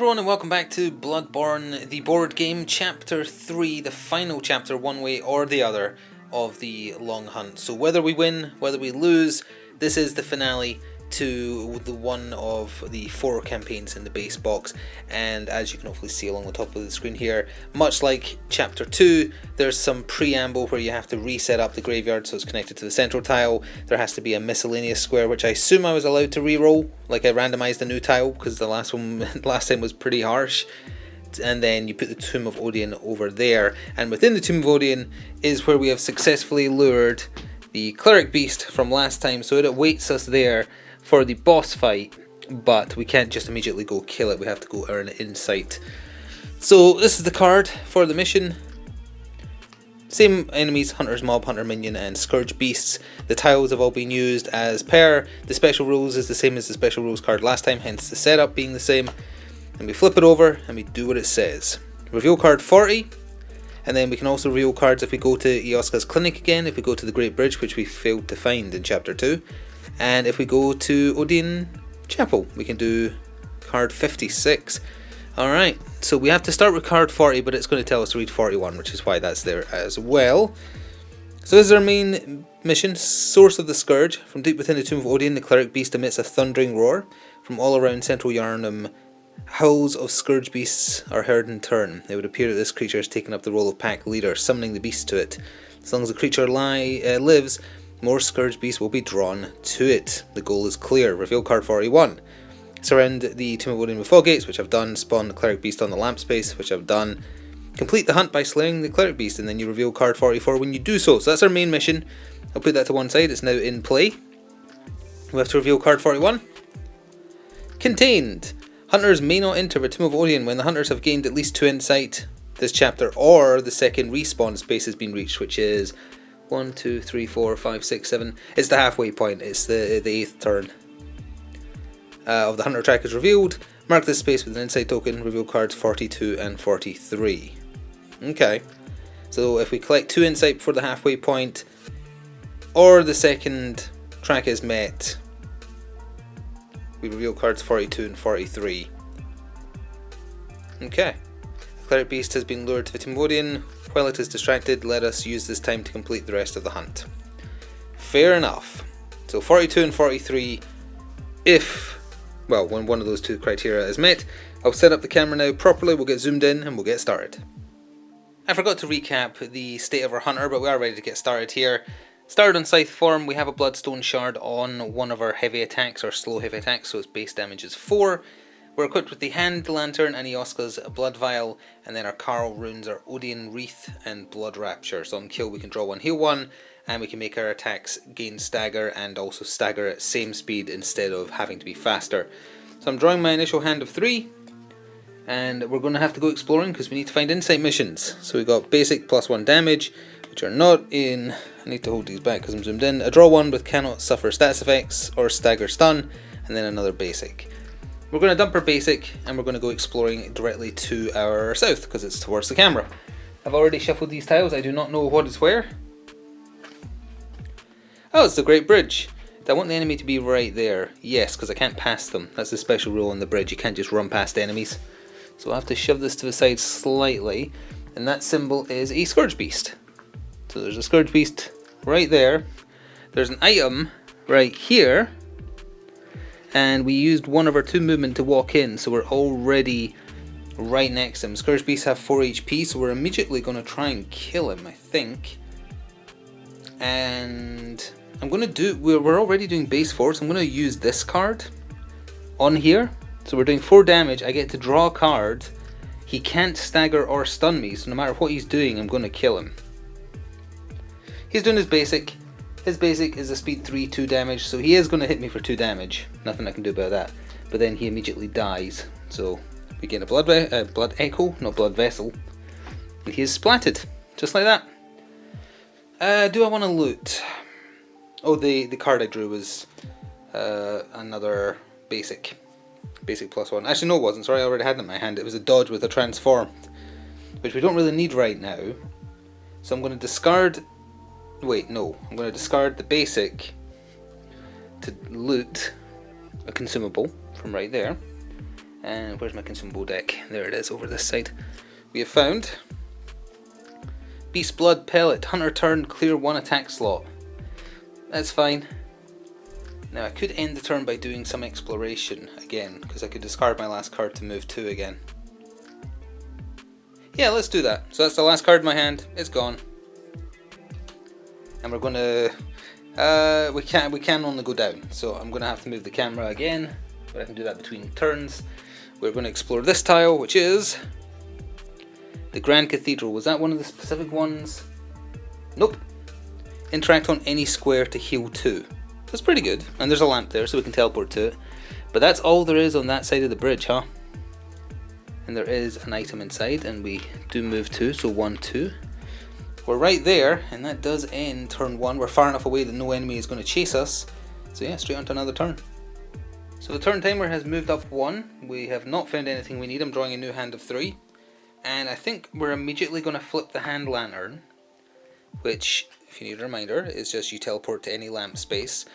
everyone and welcome back to Bloodborne, the board game, Chapter 3, the final chapter, one way or the other, of the long hunt. So whether we win, whether we lose, this is the finale to the one of the 4 campaigns in the base box. And as you can hopefully see along the top of the screen here, much like Chapter 2, there's some preamble where you have to reset up the graveyard so it's connected to the central tile. There has to be a miscellaneous square, which I assume I was allowed to re-roll, like I randomized a new tile, because the last time was pretty harsh. And then you put the Tomb of Odin over there, and within the Tomb of Odin is where we have successfully lured the Cleric Beast from last time, so it awaits us there for the boss fight, but we can't just immediately go kill it, we have to go earn insight. So this is the card for the mission. Same enemies: Hunter's Mob, Hunter Minion and Scourge Beasts. The tiles have all been used as per. The special rules is the same as the special rules card last time, hence the setup being the same. And we flip it over and we do what it says. Reveal card 40, and then we can also reveal cards if we go to Ioska's clinic again, if we go to the Great Bridge, which we failed to find in Chapter 2. And if we go to Odin Chapel, we can do card 56. Alright, so we have to start with card 40, but it's going to tell us to read 41, which is why that's there as well. So this is our main mission. Source of the Scourge. From deep within the Tomb of Odin, the Cleric Beast emits a thundering roar. From all around central Yharnam, howls of Scourge Beasts are heard in turn. It would appear that this creature has taken up the role of pack leader, summoning the beast to it. As long as the creature lives, more Scourge Beasts will be drawn to it. The goal is clear. Reveal card 41. Surround the Tomb of Odin with fog gates, which I've done. Spawn the Cleric Beast on the lamp space, which I've done. Complete the hunt by slaying the Cleric Beast, and then you reveal card 44 when you do so. So that's our main mission. I'll put that to one side. It's now in play. We have to reveal card 41. Contained. Hunters may not enter the Tomb of Odin when the hunters have gained at least 2 insight this chapter, or the second respawn space has been reached, which is 1, 2, 3, 4, 5, 6, 7. It's the halfway point. It's the 8th turn of the hunter track is revealed. Mark this space with an insight token. Reveal cards 42 and 43. Okay. So if we collect 2 insight before the halfway point, or the second track is met, we reveal cards 42 and 43. Okay. The Cleric Beast has been lured to the Tomb of Odin. While it is distracted, let us use this time to complete the rest of the hunt. Fair enough. So 42 and 43, when one of those 2 criteria is met. I'll set up the camera now properly, we'll get zoomed in and we'll get started. I forgot to recap the state of our hunter, but we are ready to get started here. Started on Scythe form, we have a Bloodstone Shard on one of our heavy attacks, or slow heavy attacks, so its base damage is 4. We're equipped with the Hand Lantern and Ioska's Blood Vial, and then our Carl runes are Odian Wreath and Blood Rapture. So on kill we can draw 1, heal 1, and we can make our attacks gain stagger and also stagger at same speed instead of having to be faster. So I'm drawing my initial hand of 3, and we're going to have to go exploring because we need to find insight missions. So we've got basic +1 damage, which are not in. I need to hold these back because I'm zoomed in. A draw 1 with cannot suffer stats effects or stagger stun, and then another basic. We're going to dump our basic and we're going to go exploring directly to our south because it's towards the camera. I've already shuffled these tiles, I do not know what is where. Oh, it's the Great Bridge. Do I want the enemy to be right there? Yes, because I can't pass them. That's the special rule on the bridge, you can't just run past enemies. So I have to shove this to the side slightly, and that symbol is a Scourge Beast. So there's a Scourge Beast right there. There's an item right here. And we used one of our 2 movement to walk in, so we're already right next to him. Scourge Beasts have 4 HP, so we're immediately going to try and kill him, I think. And I'm going to do, we're already doing base 4, so I'm going to use this card on here. So we're doing 4 damage, I get to draw a card. He can't stagger or stun me, so no matter what he's doing, I'm going to kill him. He's doing his basic. His basic is a speed 3, 2 damage, so he is going to hit me for 2 damage. Nothing I can do about that. But then he immediately dies. So we get a blood echo, not blood vessel. And he is splatted, just like that. Do I want to loot? Oh, the card I drew was another basic. Basic +1. Actually, no it wasn't, sorry, I already had it in my hand. It was a dodge with a transform, which we don't really need right now. So I'm going to discard. Wait, no. I'm going to discard the basic to loot a consumable from right there. And where's my consumable deck? There it is, over this side. We have found Beast Blood Pellet, Hunter turn, clear 1 attack slot. That's fine. Now I could end the turn by doing some exploration again, because I could discard my last card to move 2 again. Yeah, let's do that. So that's the last card in my hand, it's gone. And we're gonna, we can only go down, so I'm gonna have to move the camera again, but I can do that between turns. We're gonna explore this tile, which is the Grand Cathedral. Was that one of the specific ones? Nope. Interact on any square to heal 2. That's pretty good. And there's a lamp there, so we can teleport to it. But that's all there is on that side of the bridge, huh? And there is an item inside, and we do move 2, so 1, 2. We're right there, and that does end turn 1. We're far enough away that no enemy is going to chase us. So yeah, straight on to another turn. So the turn timer has moved up 1. We have not found anything we need. I'm drawing a new hand of 3. And I think we're immediately going to flip the hand lantern, which, if you need a reminder, is just you teleport to any lamp space.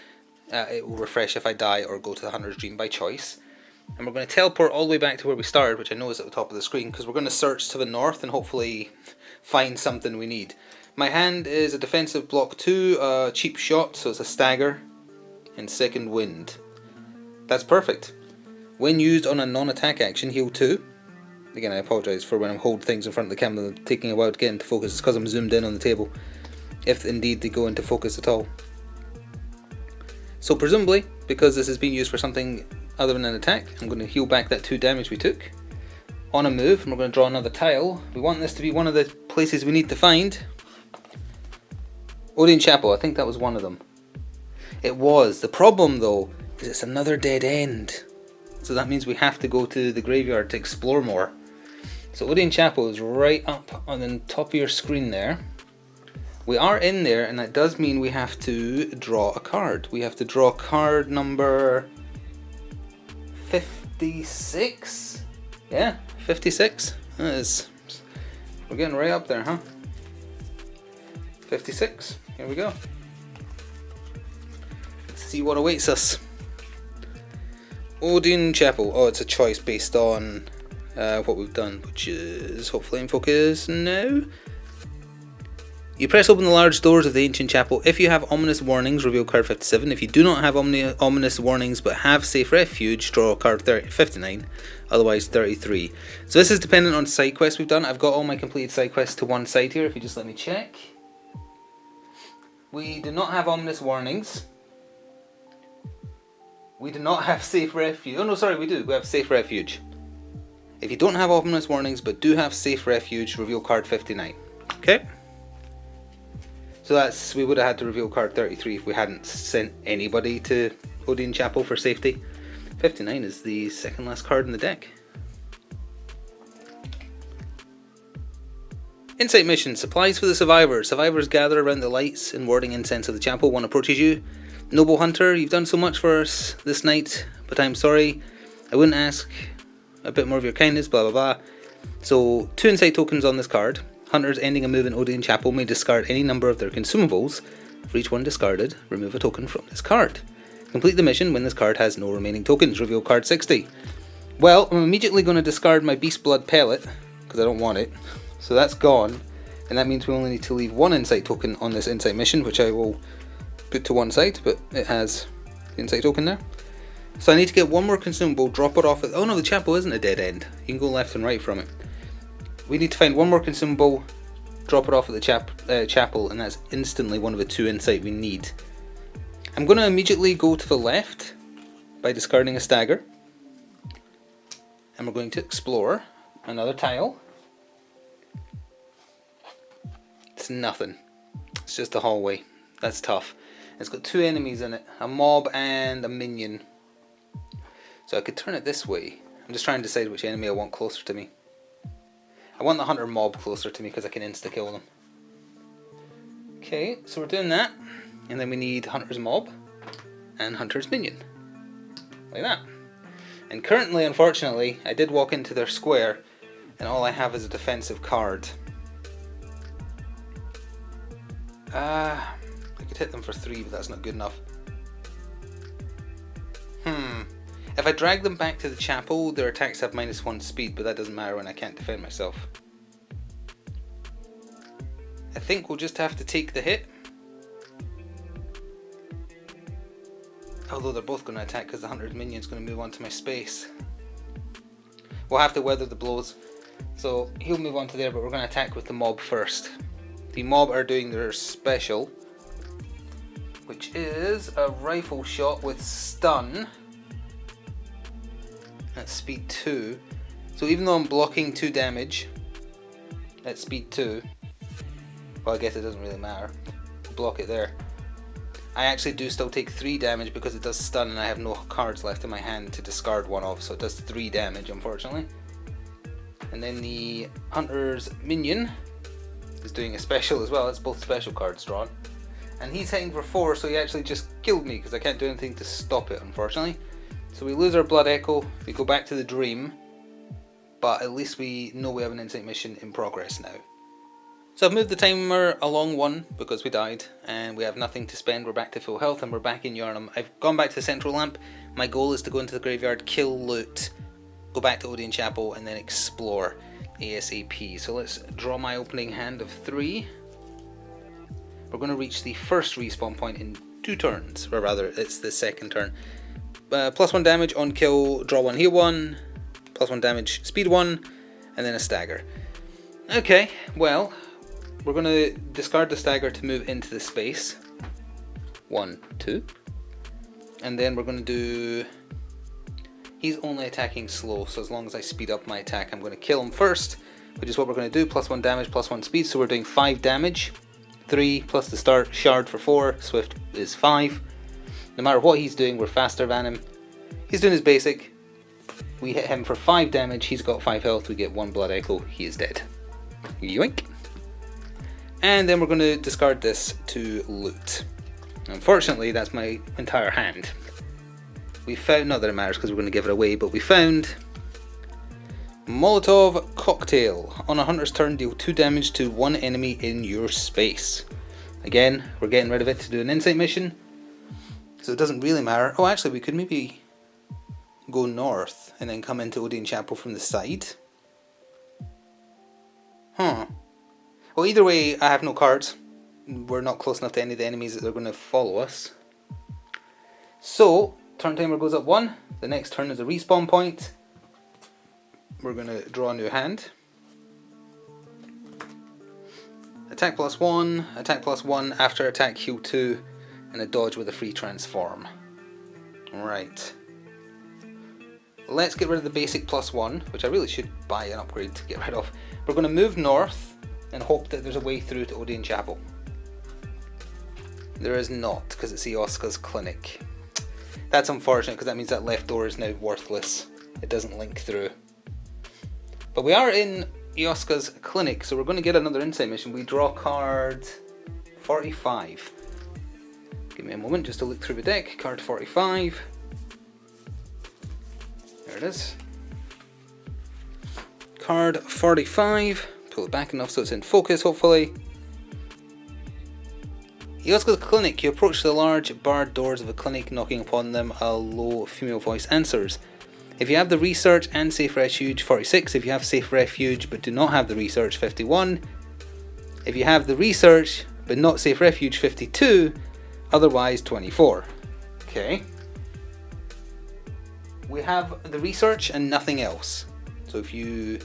It will refresh if I die or go to the Hunter's Dream by choice. And we're going to teleport all the way back to where we started, which I know is at the top of the screen, because we're going to search to the north and hopefully find something we need. My hand is a defensive block 2, cheap shot, so it's a stagger, and second wind. That's perfect. When used on a non-attack action, heal 2. Again, I apologise for when I hold things in front of the camera taking a while to get into focus. It's because I'm zoomed in on the table, if indeed they go into focus at all. So presumably, because this is being used for something other than an attack, I'm going to heal back that 2 damage we took. On a move, and we're going to draw another tile. We want this to be one of the places we need to find. Odeon Chapel, I think that was one of them. It was. The problem though, is it's another dead end. So that means we have to go to the graveyard to explore more. So Odeon Chapel is right up on the top of your screen there. We are in there, and that does mean we have to draw a card. We have to draw card number 56? Yeah, 56. That is, we're getting right up there, huh? 56. Here we go. Let's see what awaits us. Odeon Chapel. Oh, it's a choice based on what we've done, which is hopefully in focus now. You press open the large doors of the ancient chapel. If you have ominous warnings, reveal card 57. If you do not have ominous warnings but have safe refuge, draw card 59, otherwise 33. So this is dependent on side quests we've done. I've got all my completed side quests to one side here, if you just let me check. We do not have ominous warnings. We do not have safe refuge. Oh no, sorry, we do. We have safe refuge. If you don't have ominous warnings but do have safe refuge, reveal card 59. Okay? So that's, we would have had to reveal card 33 if we hadn't sent anybody to Odeon Chapel for safety. 59 is the second last card in the deck. Insight mission. Supplies for the survivors. Survivors gather around the lights and warding incense of the chapel. One approaches you. Noble Hunter, you've done so much for us this night, but I'm sorry. I wouldn't ask a bit more of your kindness, blah blah blah. So 2 insight tokens on this card. Hunters ending a move in Odeon Chapel may discard any number of their consumables. For each one discarded, remove a token from this card. Complete the mission when this card has no remaining tokens. Reveal card 60. Well, I'm immediately going to discard my Beast Blood Pellet, because I don't want it. So that's gone. And that means we only need to leave 1 insight token on this insight mission, which I will put to one side, but it has the insight token there. So I need to get 1 more consumable, drop it off at... Oh no, the chapel isn't a dead end. You can go left and right from it. We need to find 1 more consumable, drop it off at the chapel, and that's instantly one of the 2 insight we need. I'm going to immediately go to the left by discarding a stagger. And we're going to explore another tile. It's nothing. It's just a hallway. That's tough. It's got 2 enemies in it, a mob and a minion. So I could turn it this way. I'm just trying to decide which enemy I want closer to me. I want the hunter mob closer to me because I can insta-kill them. Okay, so we're doing that. And then we need hunter's mob and hunter's minion. Like that. And currently, unfortunately, I did walk into their square and all I have is a defensive card. I could hit them for 3, but that's not good enough. If I drag them back to the chapel, their attacks have -1 speed, but that doesn't matter when I can't defend myself. I think we'll just have to take the hit. Although they're both going to attack because the hunter's minion's going to move onto my space. We'll have to weather the blows. So he'll move on to there, but we're going to attack with the mob first. The mob are doing their special, which is a rifle shot with stun at speed 2. So even though I'm blocking 2 damage at speed 2, well, I guess it doesn't really matter. Block it there. I actually do still take 3 damage because it does stun and I have no cards left in my hand to discard one of, so it does 3 damage unfortunately. And then the hunter's minion is doing a special as well. It's both special cards drawn. And he's hitting for 4, so he actually just killed me because I can't do anything to stop it unfortunately. So we lose our blood echo, we go back to the dream, but at least we know we have an insight mission in progress now. So I've moved the timer along 1 because we died and we have nothing to spend. We're back to full health and we're back in Yharnam. I've gone back to the central lamp. My goal is to go into the graveyard, kill loot, go back to Odeon Chapel and then explore ASAP. So let's draw my opening hand of 3. We're going to reach the first respawn point in 2 turns, or rather it's the second turn. +1 damage on kill, draw 1, heal 1, +1 damage, speed 1, and then a stagger. Okay, well, we're going to discard the stagger to move into the space. 1, 2. And then we're going to do... He's only attacking slow, so as long as I speed up my attack, I'm going to kill him first, which is what we're going to do. +1 damage, +1 speed, so we're doing 5 damage. 3 plus the start shard for 4, swift is 5. No matter what he's doing, we're faster than him. He's doing his basic. We hit him for 5 damage, he's got 5 health, we get 1 blood echo, he is dead. Yoink. And then we're going to discard this to loot. Unfortunately, that's my entire hand. We found, not that it matters because we're going to give it away, but we found Molotov Cocktail. On a hunter's turn, deal 2 damage to 1 enemy in your space. Again, we're getting rid of it to do an insight mission, so it doesn't really matter. Oh, actually, we could maybe go north and then come into Odeon Chapel from the side. Huh. Well, either way, I have no cards. We're not close enough to any of the enemies that they're going to follow us. So, turn timer goes up 1. The next turn is a respawn point. We're going to draw a new hand. Attack +1, attack +1, after attack heal 2, and a dodge with a free transform. Right. Let's get rid of the basic +1, which I really should buy an upgrade to get rid of. We're going to move north and hope that there's a way through to Odeon Chapel. There is not, because it's Ioska's clinic. That's unfortunate, because that means that left door is now worthless. It doesn't link through. But we are in Ioska's clinic, so we're going to get another insight mission. We draw card 45. Give me a moment just to look through the deck. Card 45. There it is. Card 45. Pull it back enough so it's in focus, hopefully. Ioska's clinic. You approach the large barred doors of a clinic, knocking upon them. A low female voice answers. If you have the research and safe refuge, 46. If you have safe refuge but do not have the research, 51. If you have the research but not safe refuge, 52. Otherwise, 24. Okay. We have the research and nothing else. So if you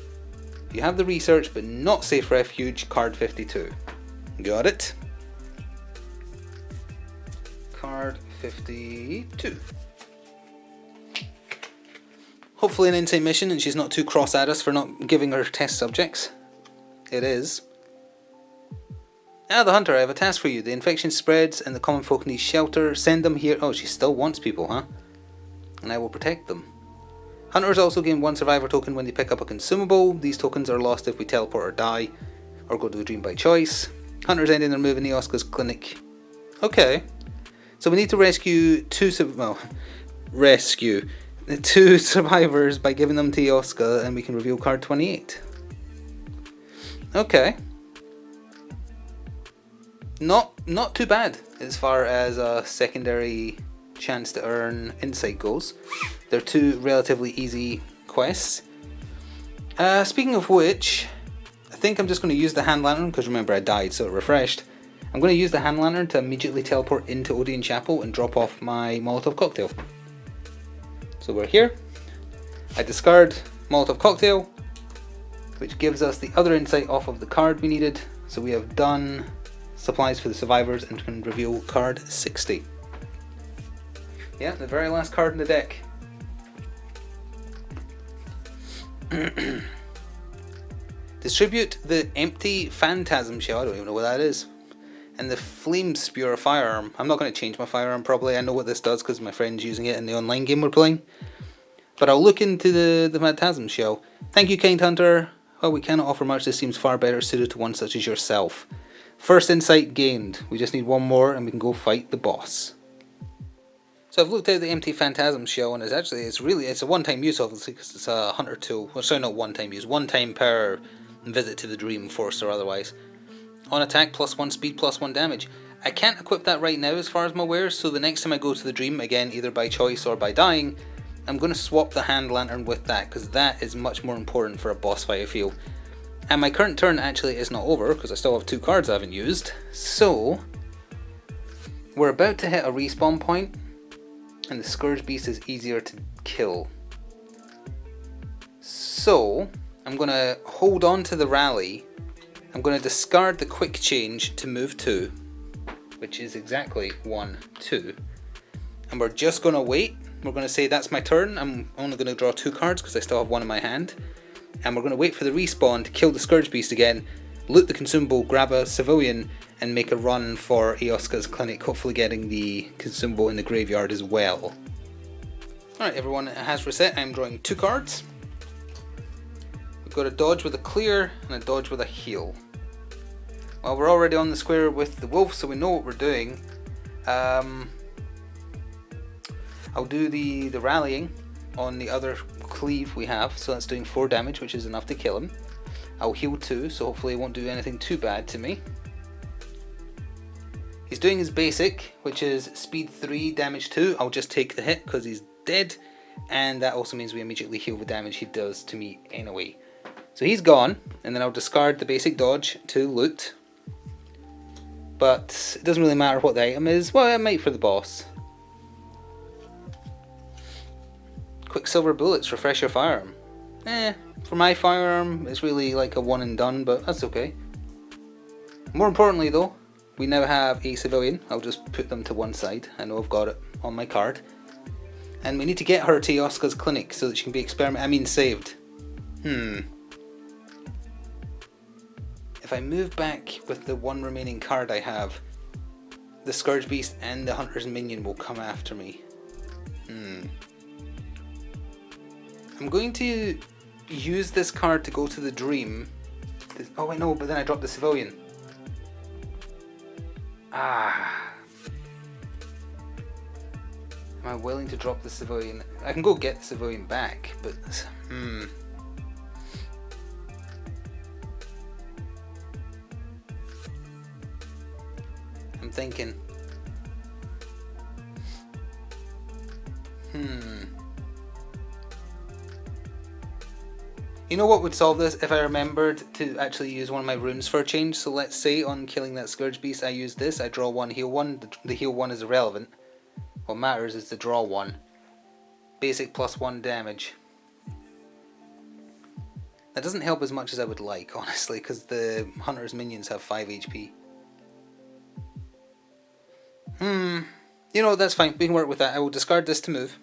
have the research but not safe refuge, card 52. Got it? Card 52. Hopefully an insight mission and she's not too cross at us for not giving her test subjects. It is. Ah, the hunter, I have a task for you. The infection spreads and the common folk need shelter. Send them here. Oh, she still wants people, huh? And I will protect them. Hunters also gain 1 survivor token when they pick up a consumable. These tokens are lost if we teleport or die, or go to the dream by choice. Hunters ending their move in Ioska's clinic. Okay. So we need to rescue 2 survivors by giving them to Ioska, and we can reveal card 28. Okay. Not too bad as far as a secondary chance to earn insight goals. They're two relatively easy quests. Speaking of which, I think I'm just going to use the hand lantern, because remember I died so it refreshed. I'm going to use the hand lantern to immediately teleport into Odeon Chapel and drop off my Molotov cocktail. So we're here. I discard Molotov cocktail, which gives us the other insight off of the card we needed. So we have done supplies for the survivors and can reveal card 60. Yeah, the very last card in the deck. Distribute the empty phantasm shell, I don't even know what that is, and the flame spewer firearm. I'm not going to change my firearm probably, I know what this does because my friend's using it in the online game we're playing. But I'll look into the phantasm shell. Thank you, kind hunter. While we cannot offer much, this seems far better suited to one such as yourself. First insight gained. We just need one more and we can go fight the boss. So I've looked at the empty phantasm shell, and it's a one-time use obviously because it's a hunter tool. Well, sorry, not one-time use. One time per visit to the Dream Force or otherwise. On attack, +1 speed, +1 damage. I can't equip that right now as far as I'm aware, so the next time I go to the Dream, again either by choice or by dying, I'm going to swap the hand lantern with that, because that is much more important for a boss fight I feel. And my current turn actually is not over, because I still have 2 cards I haven't used. So, we're about to hit a respawn point, and the Scourge Beast is easier to kill. So, I'm going to hold on to the rally. I'm going to discard the quick change to move 2, which is exactly 1, 2. And we're just going to wait. We're going to say that's my turn. I'm only going to draw 2 cards because I still have 1 in my hand. And we're going to wait for the respawn to kill the Scourge Beast again, loot the consumable, grab a civilian, and make a run for Eoska's clinic, hopefully getting the consumable in the graveyard as well. Alright everyone, it has reset. I'm drawing 2 cards. We've got a dodge with a clear and a dodge with a heal. Well, we're already on the square with the wolf, so we know what we're doing. I'll do the rallying on the other cleave we have, so that's doing 4 damage, which is enough to kill him. I'll heal 2, so hopefully it won't do anything too bad to me. He's doing his basic, which is speed 3, damage 2. I'll just take the hit because he's dead, and that also means we immediately heal the damage he does to me anyway. So he's gone, and then I'll discard the basic dodge to loot. But it doesn't really matter what the item is. Well, it might for the boss. Quicksilver bullets, refresh your firearm. For my firearm, it's really like a one and done, but that's okay. More importantly though, we now have a civilian. I'll just put them to one side. I know I've got it on my card. And we need to get her to Eoska's clinic so that she can be saved. If I move back with the 1 remaining card I have, the Scourge Beast and the Hunter's Minion will come after me. I'm going to use this card to go to the Dream. Oh wait, no, but then I dropped the civilian. Am I willing to drop the civilian? I can go get the civilian back, but I'm thinking. You know what would solve this? If I remembered to actually use one of my runes for a change. So let's say on killing that Scourge Beast I use this, I draw 1, heal 1. The heal 1 is irrelevant. What matters is the draw 1. Basic +1 damage. That doesn't help as much as I would like, honestly, because the Hunter's Minions have 5 HP. You know, that's fine. We can work with that. I will discard this to move.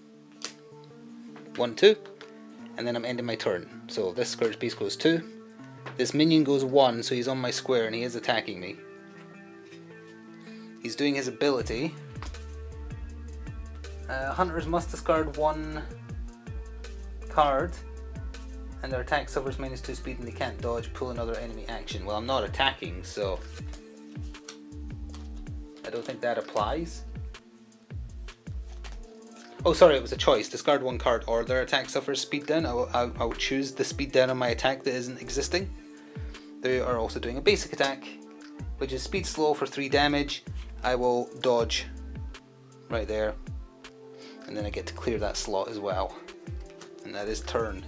1, 2. And then I'm ending my turn. So this Scourge Beast goes 2. This minion goes 1, so he's on my square and he is attacking me. He's doing his ability. Hunters must discard 1 card, and their attack suffers -2 speed and they can't dodge, pull another enemy action. Well, I'm not attacking, so I don't think that applies. Oh, sorry, it was a choice. Discard 1 card or their attack suffers speed down. I'll choose the speed down on my attack that isn't existing. They are also doing a basic attack, which is speed slow for 3 damage. I will dodge right there. And then I get to clear that slot as well. And that is turn.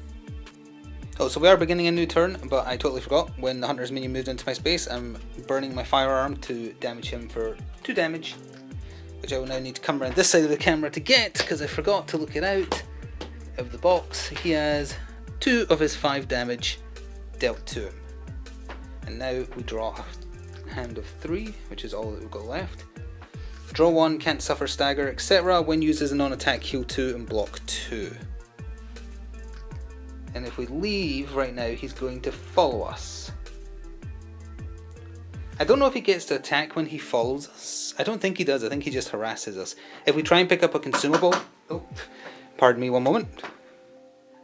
Oh, so we are beginning a new turn, but I totally forgot. When the hunter's minion moved into my space, I'm burning my firearm to damage him for 2 damage, which I will now need to come around this side of the camera to get, because I forgot to look it out of the box. He has 2 of his 5 damage dealt to him. And now we draw a hand of 3, which is all that we've got left. Draw 1, can't suffer, stagger, etc. When used as a non-attack, heal 2 and block 2. And if we leave right now, he's going to follow us. I don't know if he gets to attack when he follows us. I don't think he does. I think he just harasses us. If we try and pick up a consumable... Oh, pardon me one moment.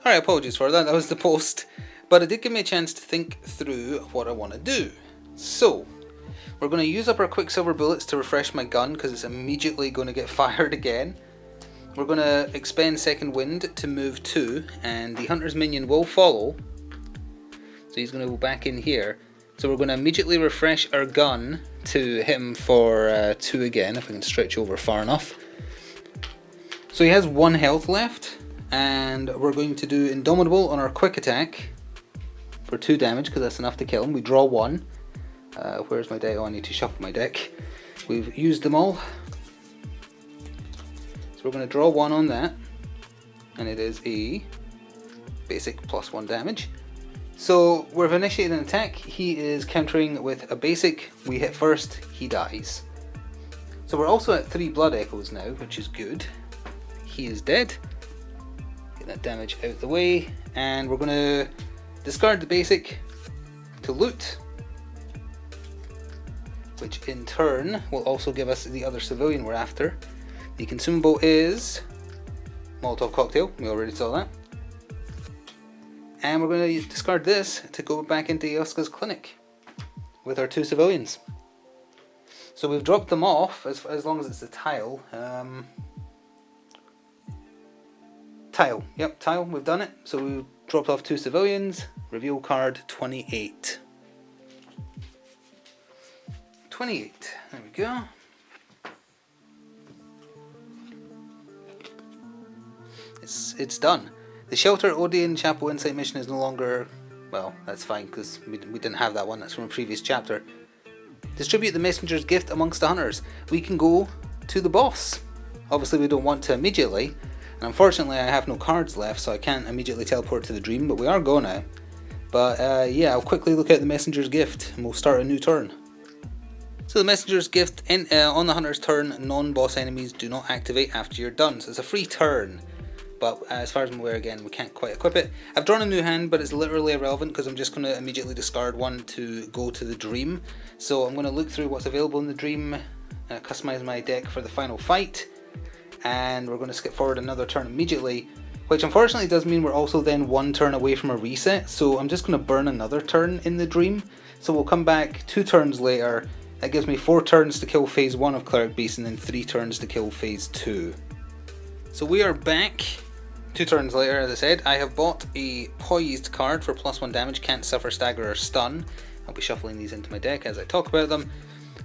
Alright, apologies for that. That was the post. But it did give me a chance to think through what I want to do. So, we're going to use up our Quicksilver bullets to refresh my gun, because it's immediately going to get fired again. We're going to expend Second Wind to move 2, and the hunter's minion will follow. So he's going to go back in here. So we're going to immediately refresh our gun to hit him for 2 again, if I can stretch over far enough. So he has 1 health left, and we're going to do Indomitable on our quick attack for 2 damage, because that's enough to kill him. We draw 1. Where's my deck? Oh, I need to shuffle my deck. We've used them all. We're going to draw 1 on that, and it is a basic +1 damage. So we've initiated an attack. He is countering with a basic. We hit first, he dies. So we're also at 3 blood echoes now, which is good. He is dead. Get that damage out of the way, and we're going to discard the basic to loot, which in turn will also give us the other civilian we're after. The consumable is Molotov cocktail, we already saw that. And we're going to discard this to go back into Yoska's clinic with our 2 civilians. So we've dropped them off, as long as it's a tile. Tile, yep, tile, we've done it. So we've dropped off 2 civilians, reveal card 28. 28, there we go. It's done. The Shelter Odeon Chapel Insight mission is no longer... Well, that's fine, because we didn't have that one. That's from a previous chapter. Distribute the messenger's gift amongst the hunters. We can go to the boss. Obviously we don't want to immediately. And unfortunately I have no cards left, so I can't immediately teleport to the dream, but we are going now. But yeah, I'll quickly look at the messenger's gift, and we'll start a new turn. So the messenger's gift, on the hunter's turn, non-boss enemies do not activate after you're done. So it's a free turn. But as far as I'm aware, again, we can't quite equip it. I've drawn a new hand, but it's literally irrelevant because I'm just going to immediately discard 1 to go to the dream. So I'm going to look through what's available in the dream, customize my deck for the final fight, and we're going to skip forward another turn immediately, which unfortunately does mean we're also then 1 turn away from a reset. So I'm just going to burn another turn in the dream. So we'll come back 2 turns later. That gives me 4 turns to kill phase 1 of Cleric Beast, and then 3 turns to kill phase 2. So we are back. 2 turns later, as I said. I have bought a Poised card for +1 damage, can't suffer, stagger or stun. I'll be shuffling these into my deck as I talk about them.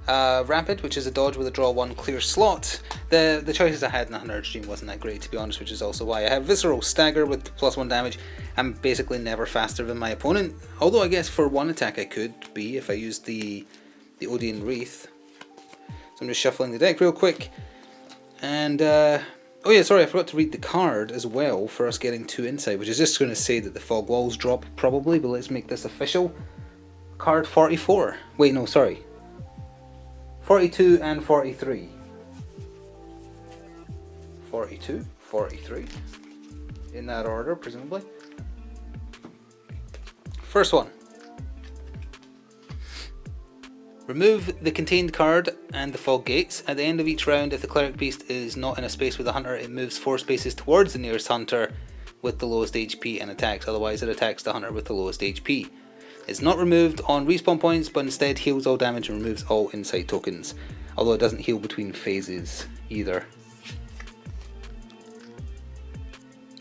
Rapid, which is a dodge with a draw 1 clear slot. The choices I had in the Hunter's Dream wasn't that great, to be honest, which is also why I have Visceral Stagger with +1 damage. I'm basically never faster than my opponent, although I guess for 1 attack I could be if I used the Odeon Wreath. So I'm just shuffling the deck real quick. And oh yeah, sorry, I forgot to read the card as well for us getting 2 insight, which is just going to say that the fog walls drop probably, but let's make this official. Card 44. Wait, no, sorry. 42 and 43. 42, 43. In that order, presumably. First one. Remove the contained card and the fog gates. At the end of each round, if the Cleric Beast is not in a space with a hunter, it moves 4 spaces towards the nearest hunter with the lowest HP and attacks. Otherwise, it attacks the hunter with the lowest HP. It's not removed on respawn points, but instead heals all damage and removes all insight tokens. Although it doesn't heal between phases either.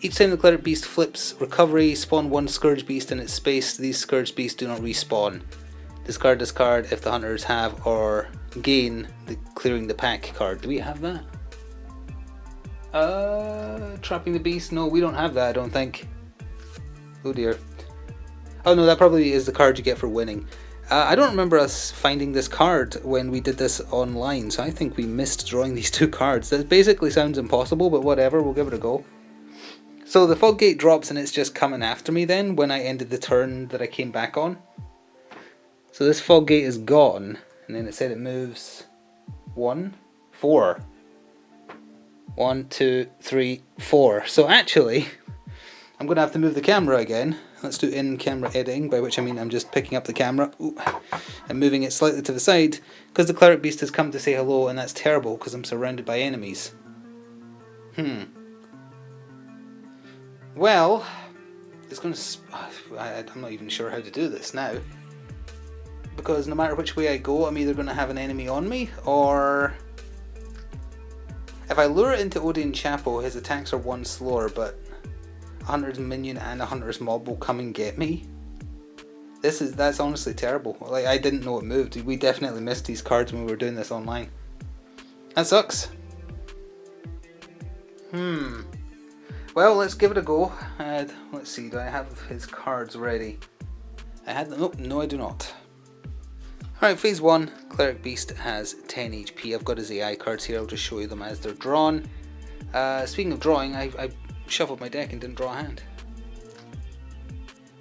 Each time the Cleric Beast flips recovery, spawn 1 Scourge Beast in its space. These Scourge Beasts do not respawn. Discard this card if the hunters have or gain the clearing the pack card. Do we have that? Trapping the beast? No, we don't have that, I don't think. Oh dear. Oh no, that probably is the card you get for winning. I don't remember us finding this card when we did this online, so I think we missed drawing these two cards. That basically sounds impossible, but whatever, we'll give it a go. So the fog gate drops and it's just coming after me then when I ended the turn that I came back on. So this fog gate is gone, and then it said it moves 1, 4. 1, 2, 3, 4. So actually, I'm going to have to move the camera again. Let's do in-camera editing, by which I mean I'm just picking up the camera and moving it slightly to the side, because the cleric beast has come to say hello, and that's terrible because I'm surrounded by enemies. Well, it's going to... I'm not even sure how to do this now, because no matter which way I go, I'm either going to have an enemy on me, or... If I lure it into Odeon Chapel, his attacks are 1 slower, but a Hunter's minion and a Hunter's mob will come and get me. That's honestly terrible. Like, I didn't know it moved. We definitely missed these cards when we were doing this online. That sucks. Well, let's give it a go. Let's see, do I have his cards ready? I had them. Oh, no I do not. Alright, phase 1, Cleric Beast has 10 HP. I've got his AI cards here, I'll just show you them as they're drawn. Speaking of drawing, I shuffled my deck and didn't draw a hand,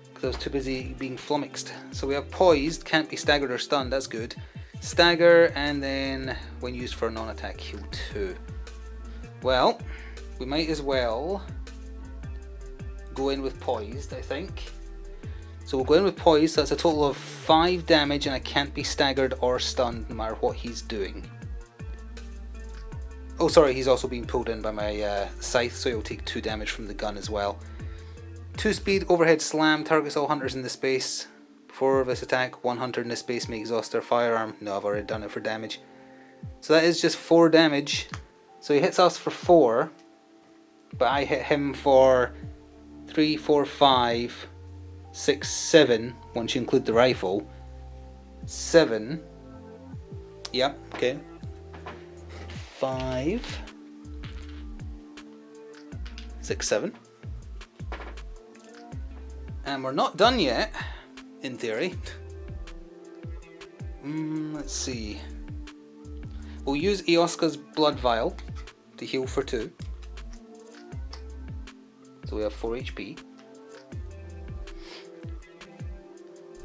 because I was too busy being flummoxed. So we have Poised, can't be staggered or stunned, that's good. Stagger, and then when used for a non-attack, heal 2. Well, we might as well go in with Poised, I think. So we'll go in with Poise, so that's a total of 5 damage, and I can't be staggered or stunned no matter what he's doing. Oh sorry, he's also being pulled in by my scythe, so he'll take 2 damage from the gun as well. 2 speed, overhead slam, targets all hunters in the space. Before this attack, 1 hunter in this space may exhaust their firearm. No, I've already done it for damage. So that is just 4 damage. So he hits us for 4, but I hit him for 3, 4, 5... 6, 7, once you include the rifle. 7. Yep, okay. 5, 6, 7. And we're not done yet, in theory. Let's see. We'll use Eoska's Blood Vial to heal for 2. So we have 4 HP.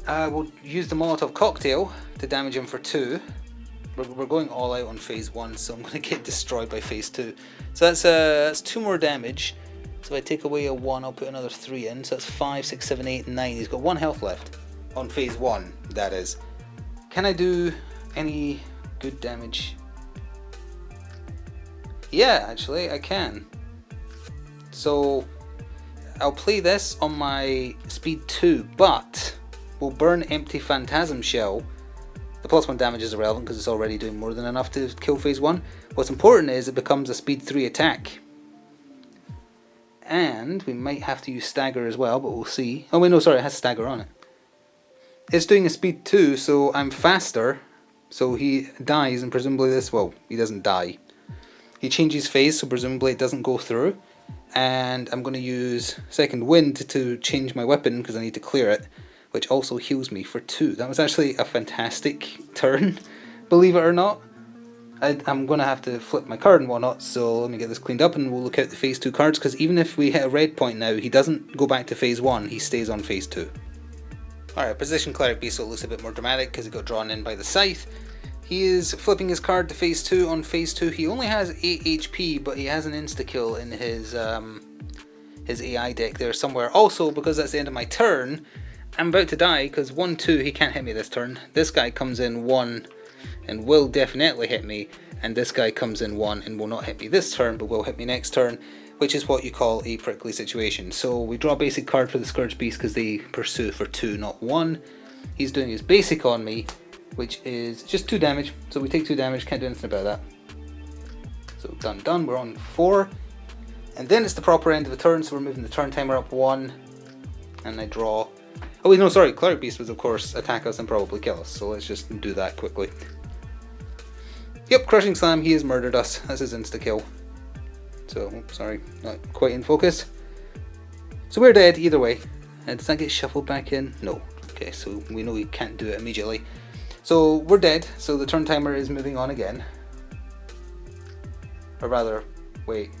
We'll use the Molotov Cocktail to damage him for 2. We're going all out on phase 1, so I'm going to get destroyed by phase 2. So that's 2 more damage. So if I take away a 1, I'll put another 3 in. So that's 5, 6, 7, 8, 9. He's got 1 health left. On phase 1, that is. Can I do any good damage? Yeah, actually, I can. So I'll play this on my speed 2, but we'll burn Empty Phantasm Shell. The plus 1 damage is irrelevant because it's already doing more than enough to kill phase 1. What's important is it becomes a speed 3 attack. And we might have to use Stagger as well, but we'll see. Oh wait, no, sorry, it has Stagger on it. It's doing a speed 2, so I'm faster. So he dies, and presumably this, well, he doesn't die. He changes phase, so presumably it doesn't go through. And I'm going to use Second Wind to change my weapon because I need to clear it, which also heals me for 2. That was actually a fantastic turn, believe it or not. I'm going to have to flip my card and whatnot, so let me get this cleaned up and we'll look out the phase 2 cards, because even if we hit a red point now, he doesn't go back to phase 1, he stays on phase 2. Alright, position Cleric Beast, so it looks a bit more dramatic because it got drawn in by the scythe. He is flipping his card to phase 2. On phase 2 he only has 8 HP, but he has an insta-kill in his AI deck there somewhere. Also, because that's the end of my turn, I'm about to die because 1, 2, he can't hit me this turn. This guy comes in 1 and will definitely hit me, and this guy comes in 1 and will not hit me this turn but will hit me next turn, which is what you call a prickly situation. So we draw a basic card for the Scourge Beast because they pursue for 2, not 1. He's doing his basic on me, which is just 2 damage, so we take 2 damage, can't do anything about that. So done, we're on 4. And then it's the proper end of the turn, so we're moving the turn timer up 1, and I draw. Oh wait, no, sorry, Cleric Beast would of course attack us and probably kill us, so let's just do that quickly. Yep, Crushing Slam, he has murdered us. That's his insta-kill. So, sorry, not quite in focus. So we're dead either way. Does that get shuffled back in? No. Okay, so we know we can't do it immediately. So we're dead, so the turn timer is moving on again. Or rather, wait,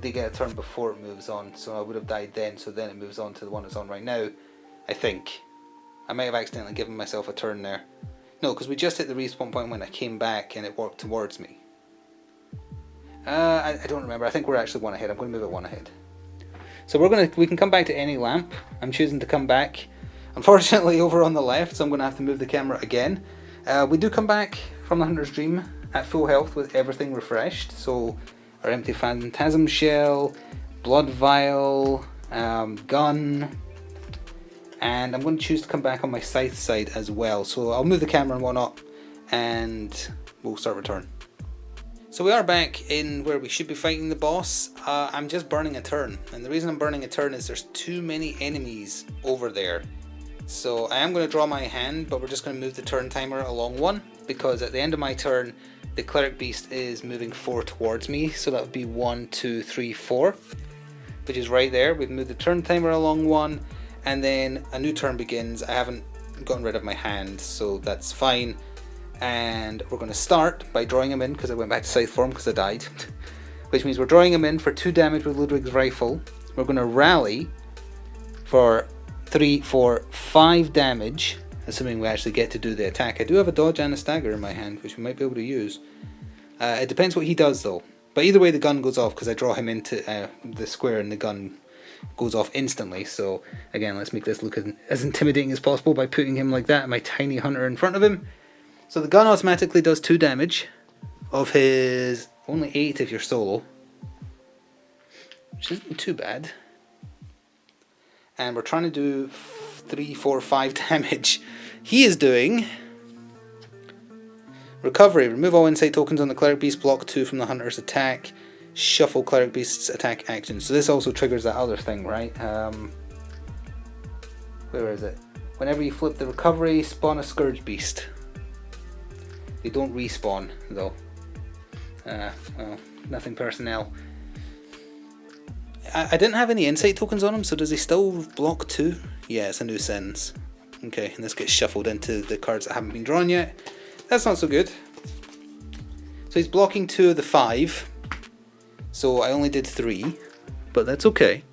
they get a turn before it moves on, so I would have died then, so then it moves on to the one it's on right now, I think. I might have accidentally given myself a turn there. No, because we just hit the respawn point when I came back and it worked towards me. I don't remember, I think we're actually one ahead. I'm going to move it one ahead. So we can come back to any lamp. I'm choosing to come back, unfortunately, over on the left, so I'm going to have to move the camera again. We do come back from the Hunter's Dream at full health with everything refreshed. So our empty phantasm shell, blood vial, gun, and I'm going to choose to come back on my scythe side as well. So I'll move the camera and whatnot, and we'll start return. So we are back in where we should be fighting the boss. I'm just burning a turn, and the reason I'm burning a turn is there's too many enemies over there. So I am going to draw my hand, but we're just going to move the turn timer along one, because at the end of my turn the cleric beast is moving 4 towards me, so that would be 1, 2, 3, 4, which is right there. We've moved the turn timer along one, and then a new turn begins. I haven't gotten rid of my hand, so that's fine. And we're going to start by drawing him in, because I went back to scythe form because I died. Which means we're drawing him in for 2 damage with Ludwig's rifle. We're going to rally for 3, 4, 5 damage, assuming we actually get to do the attack. I do have a dodge and a stagger in my hand, which we might be able to use. It depends what he does though. But either way the gun goes off, because I draw him into the square and the gun goes off instantly. So again, let's make this look as intimidating as possible by putting him like that, my tiny hunter in front of him. So the gun automatically does 2 damage of his, only 8 if you're solo, which isn't too bad. And we're trying to do 3, 4, 5 damage. He is doing recovery. Remove all insight tokens on the cleric beast, block 2 from the hunter's attack, shuffle cleric beast's attack action. So this also triggers that other thing, right? Where is it? Whenever you flip the recovery, spawn a scourge beast. They don't respawn though. Well, nothing personnel. I didn't have any insight tokens on him, so does he still block 2? Yeah, it's a new sentence. Okay, and this gets shuffled into the cards that haven't been drawn yet. That's not so good. So he's blocking 2 of the 5. So I only did 3, but that's okay.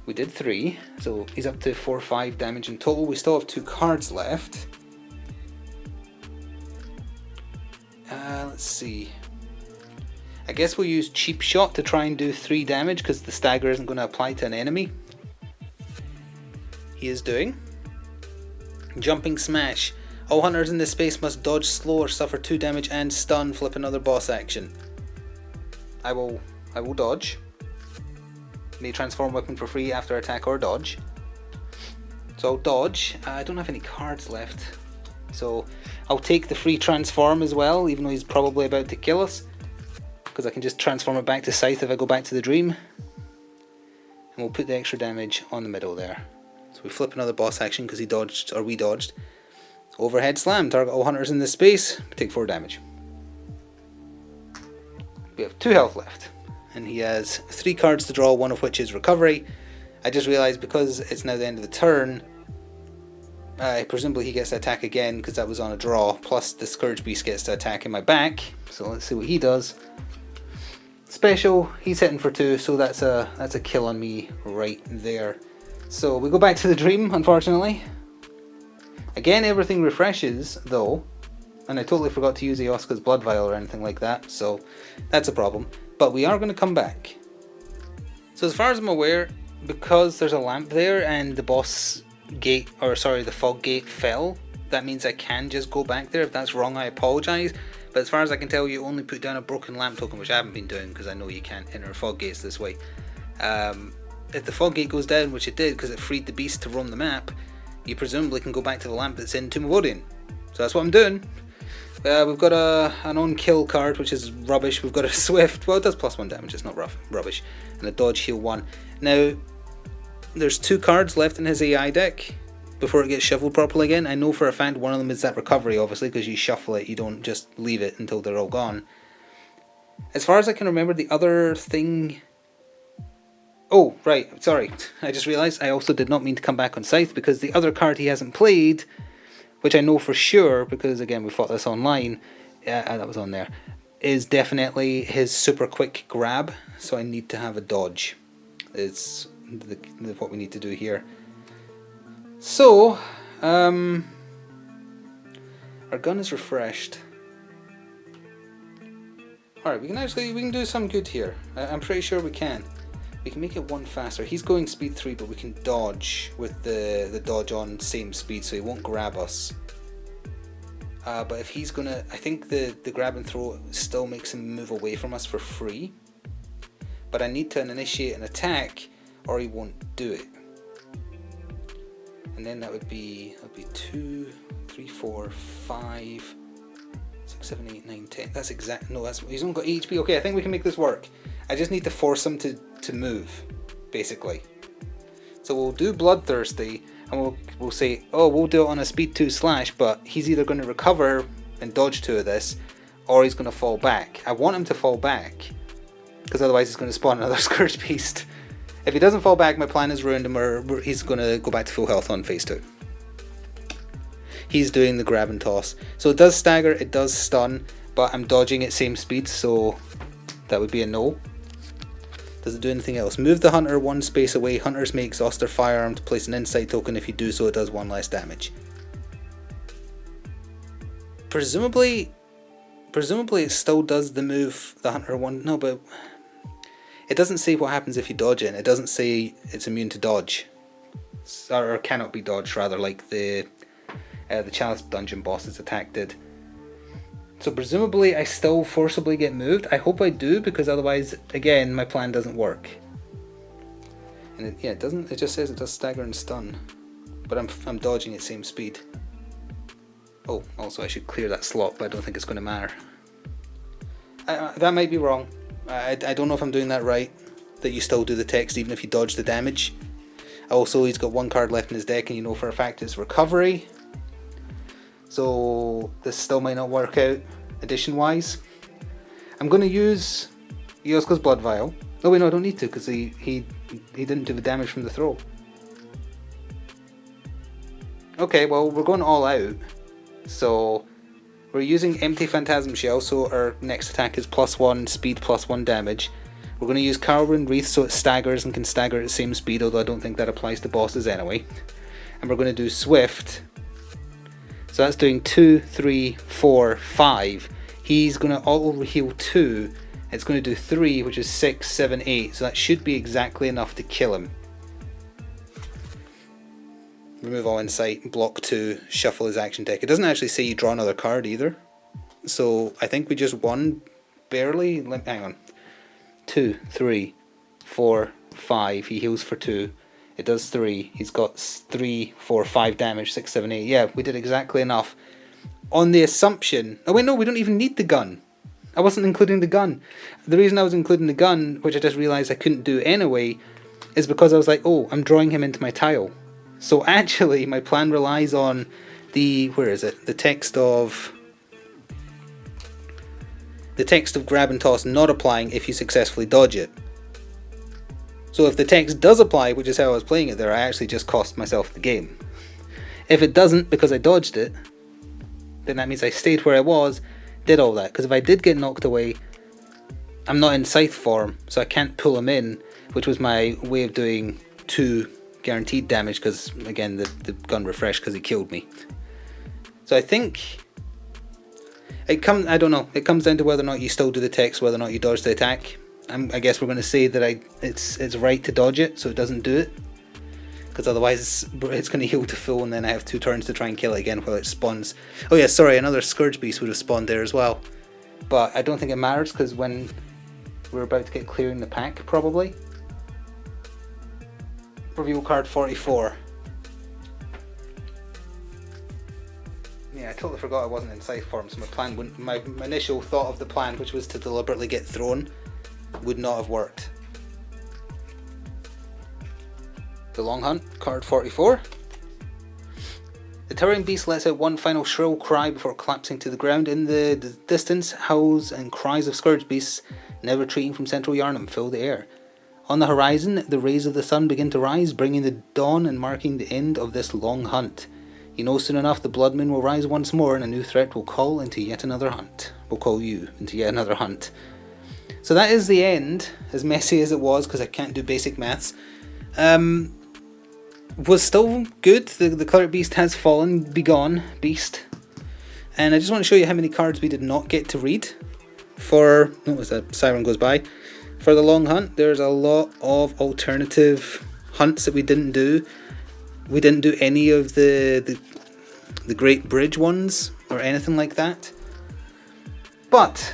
We did 3, so he's up to 4 or 5 damage in total. We still have 2 cards left. Let's see. I guess we'll use Cheap Shot to try and do 3 damage, because the stagger isn't going to apply to an enemy. He is doing Jumping Smash. All hunters in this space must dodge, slow, or suffer 2 damage and stun. Flip another boss action. I will dodge. May transform weapon for free after attack or dodge. So I'll dodge. I don't have any cards left, so I'll take the free transform as well, even though he's probably about to kill us, because I can just transform it back to scythe if I go back to the dream. And we'll put the extra damage on the middle there. So we flip another boss action because he dodged, or we dodged. Overhead slam. Target all hunters in this space. Take 4 damage. We have 2 health left. And he has 3 cards to draw, one of which is recovery. I just realised because it's now the end of the turn, presumably he gets to attack again because that was on a draw, plus the Scourge Beast gets to attack in my back. So let's see what he does. Special, he's hitting for 2, so that's a kill on me right there. So we go back to the dream, unfortunately. Again, everything refreshes though, and I totally forgot to use Eoska's blood vial or anything like that, so that's a problem. But we are going to come back. So as far as I'm aware, because there's a lamp there and the boss gate, or sorry, the fog gate fell, that means I can just go back there. If that's wrong, I apologise. But as far as I can tell, you only put down a broken lamp token, which I haven't been doing because I know you can't enter fog gates this way. If the fog gate goes down, which it did because it freed the beast to roam the map, you presumably can go back to the lamp that's in Tomb of Odin. So that's what I'm doing. We've got an on-kill card, which is rubbish. We've got a swift, well, it does +1 damage, it's not rubbish, and a dodge heal 1. Now, there's 2 cards left in his AI deck before it gets shuffled properly again. I know for a fact one of them is that recovery, obviously, because you shuffle it, you don't just leave it until they're all gone. As far as I can remember, the other thing... Oh, right, sorry. I just realised I also did not mean to come back on Scythe, because the other card he hasn't played, which I know for sure, because again we fought this online, that was on there, is definitely his super quick grab, so I need to have a dodge. It's what we need to do here. So, our gun is refreshed. Alright, we can do some good here. I'm pretty sure we can. We can make it one faster. He's going speed 3, but we can dodge with the dodge on same speed, so he won't grab us. But if he's gonna, I think the grab and throw still makes him move away from us for free. But I need to initiate an attack, or he won't do it. And then that would be 2, 3, 4, 5, 6, 7, 8, 9, 10. That's exact. No, he's only got HP. Okay, I think we can make this work. I just need to force him to move, basically. So we'll do Bloodthirsty, and we'll say, oh, we'll do it on a speed 2 slash, but he's either going to recover and dodge 2 of this, or he's going to fall back. I want him to fall back, because otherwise he's going to spawn another Scourge Beast. If he doesn't fall back, my plan is ruined, and he's going to go back to full health on phase 2. He's doing the grab and toss. So it does stagger, it does stun, but I'm dodging at same speed, so that would be a no. Does it do anything else? Move the hunter 1 space away. Hunters may exhaust their firearm to place an insight token. If you do so, it does 1 less damage. Presumably it still does the move the hunter 1. No, but it doesn't say what happens if you dodge it. It doesn't say it's immune to dodge, or cannot be dodged, rather, like the Chalice dungeon boss's attack did. So presumably I still forcibly get moved. I hope I do, because otherwise, again, my plan doesn't work. And it doesn't. It just says it does stagger and stun, but I'm dodging at same speed. Oh, also I should clear that slot, but I don't think it's going to matter. That might be wrong. I don't know if I'm doing that right. That you still do the text even if you dodge the damage. Also, he's got 1 card left in his deck, and you know for a fact it's recovery. So this still might not work out addition wise. I'm going to use Yosko's Blood Vial. Oh wait, no, I don't need to, because he didn't do the damage from the throw. Okay, well, we're going all out. So we're using Empty Phantasm Shell, so our next attack is +1 speed, +1 damage. We're going to use Carlbrand Wreath so it staggers and can stagger at the same speed, although I don't think that applies to bosses anyway. And we're going to do Swift. So that's doing 2, 3, 4, 5. He's going to auto heal 2. It's going to do 3, which is 6, 7, 8. So that should be exactly enough to kill him. Remove all insight, block 2, shuffle his action deck. It doesn't actually say you draw another card either. So I think we just won barely. Hang on. 2, 3, 4, 5. He heals for 2. It does 3. He's got 3, 4, 5 damage, 6, 7, 8. Yeah, we did exactly enough. On the assumption... Oh wait, no, we don't even need the gun. I wasn't including the gun. The reason I was including the gun, which I just realised I couldn't do anyway, is because I was like, oh, I'm drawing him into my tile. So actually, my plan relies on the... Where is it? The text of grab and toss not applying if you successfully dodge it. So if the text does apply, which is how I was playing it there, I actually just cost myself the game. If it doesn't, because I dodged it, then that means I stayed where I was, did all that. Because if I did get knocked away, I'm not in Scythe form, so I can't pull him in, which was my way of doing 2 guaranteed damage, because again, the gun refreshed because he killed me. So I think... I don't know, it comes down to whether or not you still do the text, whether or not you dodge the attack. I guess we're going to say that it's right to dodge it, so it doesn't do it, because otherwise it's going to heal to full, and then I have 2 turns to try and kill it again while it spawns. Oh yeah, sorry, another Scourge Beast would have spawned there as well, but I don't think it matters, because when we're about to get clearing the pack, probably. Reveal card 44. Yeah, I totally forgot I wasn't in Scythe form, so my initial thought of the plan, which was to deliberately get thrown, would not have worked. The Long Hunt, card 44. The towering beast lets out one final shrill cry before collapsing to the ground. In the distance, howls and cries of scourge beasts, now retreating from central Yharnam, fill the air. On the horizon, the rays of the sun begin to rise, bringing the dawn and marking the end of this long hunt. You know soon enough the blood moon will rise once more, and a new threat will call into yet another hunt. Will call you into yet another hunt. So that is the end, as messy as it was, because I can't do basic maths. Was still good. The cleric beast has fallen. Be gone, beast. And I just want to show you how many cards we did not get to read for... What was that? Siren goes by. For the long hunt, there's a lot of alternative hunts that we didn't do. We didn't do any of the Great Bridge ones or anything like that. But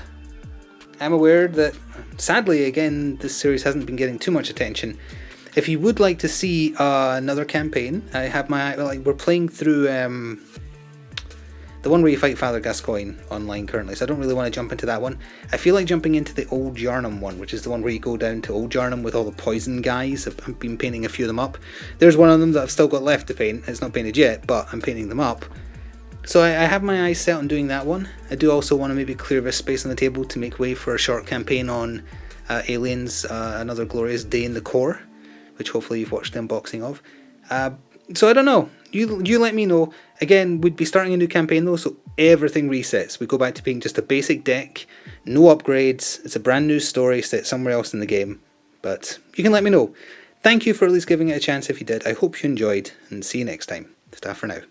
I'm aware that, sadly, again, this series hasn't been getting too much attention. If you would like to see another campaign, I have we're playing through the one where you fight Father Gascoigne online currently, so I don't really want to jump into that one. I feel like jumping into the Old Yharnam one, which is the one where you go down to Old Yharnam with all the poison guys. I've been painting a few of them up. There's one of them that I've still got left to paint. It's not painted yet, but I'm painting them up. So I have my eyes set on doing that one. I do also want to maybe clear this space on the table to make way for a short campaign on Aliens, Another Glorious Day in the Core, which hopefully you've watched the unboxing of. So I don't know. You let me know. Again, we'd be starting a new campaign though, so everything resets. We go back to being just a basic deck, no upgrades. It's a brand new story set somewhere else in the game. But you can let me know. Thank you for at least giving it a chance if you did. I hope you enjoyed, and see you next time. Ta for now.